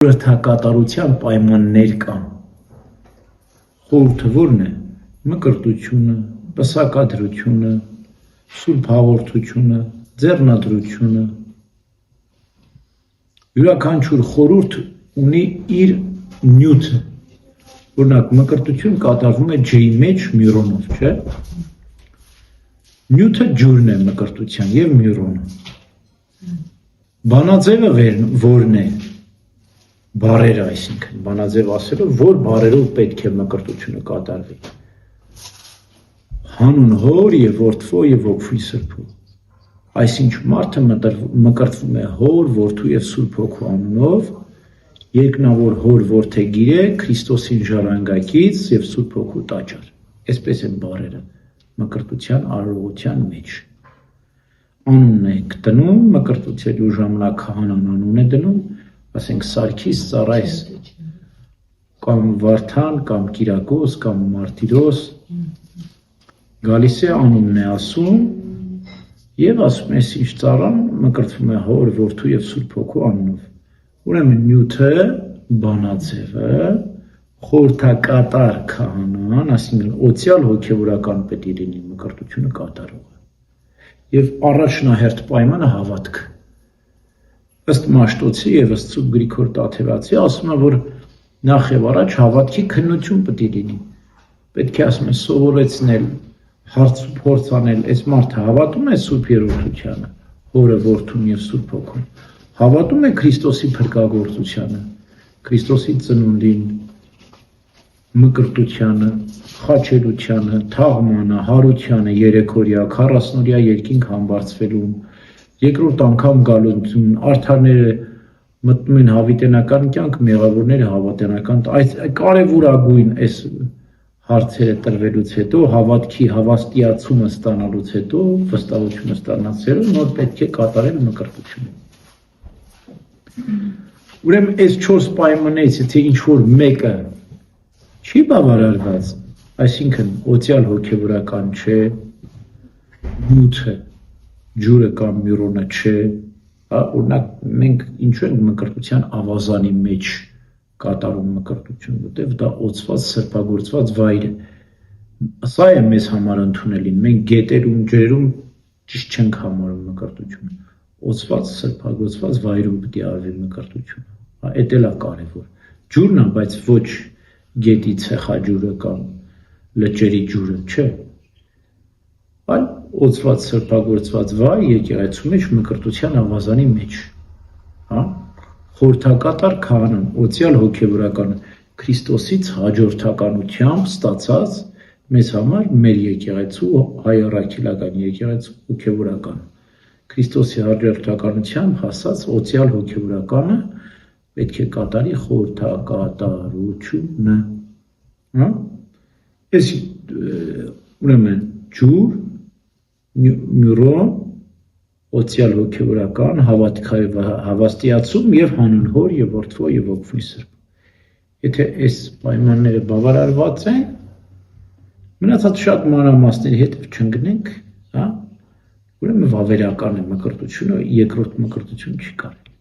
Հրթակատարության պայմաններ կան, խորհուրդը որն է, մկրտությունը, պսակադրությունը, սուրբ հաղորդությունը, ձեռնադրությունը, յուրաքանչյուր խորհուրդ ունի իր նյութը, օրինակ մկրտություն կատարվում է ջրի մեջ մյուրոնով, չէ, նյութը ջուրն է մկրտության և մյուրոնը, բանաձևը որն է, բարերը, այսինքն, բանաձև ասելով, որ բարերով պետք է մկրտությունը կատարվի, հանուն հոր և որդվո և ոգվի սրբո, այսինչ մարդը մկրտվում է հոր, որդու և սուրբ հոգու անունով, երկնավոր հոր որդեգիր է Քրիստոսին ժառանգակից և սուրբ հոգու տաճար, այսպես են բարերը մկրտության արարողության մեջ, անունն է կտնում, մկրտուցելու ժամանակ քահանան անուն է դնում, ասենք Սարգիս, Ծառայս, կամ Վարդան, կամ Կիրակոս, կամ Մարտիրոս, գալիս է անունն է ասում և ասում է ինչ ծառան մկրտվում է հոր, որդու և սուրբ հոգու անունով, ուրեմն նյութը, բանաձևը, խորհրդակատար քահանան, այսինքն օծյալ հոգևորական պետք է լինի մկրտությունը կատարողը և առաջնահերթ պայմանը հավատքը, ըստ Մաշտոցի և ըստ Սուրբ Գրիգոր Տաթևացի ասում է, որ նախ և առաջ հավատքի քննություն պետք է լինի, պետք է ասում է սովորեցնել, հարց անել, այս մարդը հավատում է Սուրբ Երրորդությանը, հորը, որդուն և սուրբ հոգուն, հավատում է Քրիստոսի փրկագործությանը, Քրիստոսի ծնունդին, մկրտությանը, խաչելությանը, թաղմանը, հարությանը, երեքօրյա, 40-օրյա երկինք համբարձվելուն, երկրորդ անգամ գալուն, արդարները մտնում են հավիտենական կյանք, մեղավորները հավատենական, այս կարևորագույն այս հարցերը տրվելուց հետո, հավատքի հավաստիացումը ստանալուց հետո, վստահությունը ստանալուց հետո, նոր պետք է կատարել մկրտությունը։ Ուրեմն այս 4 պայմաններից, եթե ինչ-որ մեկը չի բավարարված, այսինքն օծյալ հոգևորական չէ, նյութը, ջուրը կամ մյուրոնը չէ, օրինակ մենք ինչու ենք մկրտության ավազանի մեջ կատարում մկրտություն, որտեղ դա օծված, սրբագործված վայր է, սա է մեզ համար ընդունելի, մենք գետերում, ջրերում ճիշտ չենք համարում մկրտությունը, օծված, սրբագործված վայրում պետք է արվի մկրտությունը, էդ էլ է կարևոր, ջուրն է, բայց ոչ գետի ցեխաջուրը կամ լճերի ջուրը, չէ, այլ օծված, սրբագործված վայր եկեղեցու մեջ մկրտության ավազանի մեջ, խորհրդակատար քահանան, օծյալ հոգևորականը, Քրիստոսից հաջորդականությամբ ստացած մեզ համար մեր եկեղեցու հայ առաքելական եկեղեցու հոգևորականը, Քրիստոսի հաջորդականությամբ հասած օծյալ հոգևորականը պետք է կատարի խորհրդակատարությունը, այս ուրեմն ջուր, մյուրոն, օծյալ հոգևորական, հավաստիացում և հանուն հոր և որդվո և ոգվի սրբո, եթե այս պայմանները բավարարված են, մնացած շատ մանրամասների հետև չընկնենք, ուրեմն վավերական է մկրտությունը, երկրորդ մկրտություն չի կարելի։